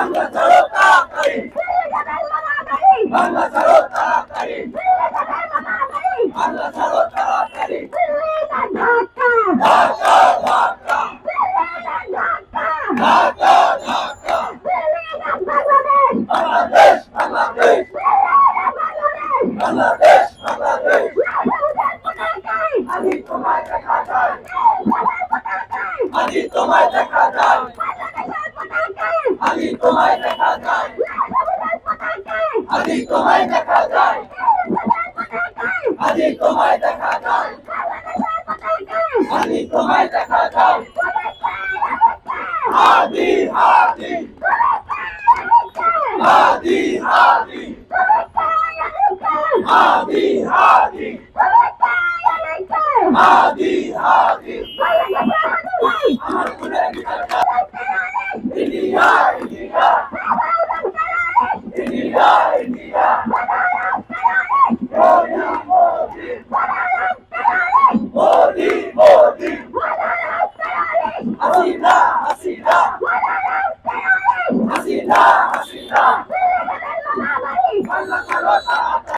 বাংলা ছাড়ো তাড়াতাড়ি, বাংলা ছাড়ো তাড়াতাড়ি, বাংলা ছাড়ো তাড়াতাড়ি। ঢাকা ঢাকা ঢাকা ঢাকা, বাংলাদেশ বাংলাদেশ বাংলাদেশ বাংলাদেশ। আজ তোমায় দেখা যায়, আজ তোমায় দেখা যায়, আজ তোমায় দেখা যায়, আজ তোমায় দেখা যায়, আজ তোমায় দেখা যায়, আজ তোমায় দেখা যায়। হাদি হাদি হাদি হাদি হাদি হাদি হাদি হাদি। আমার গুণের কথা India India India India, Modi Modi Modi Modi, Hasina Hasina Hasina Hasina.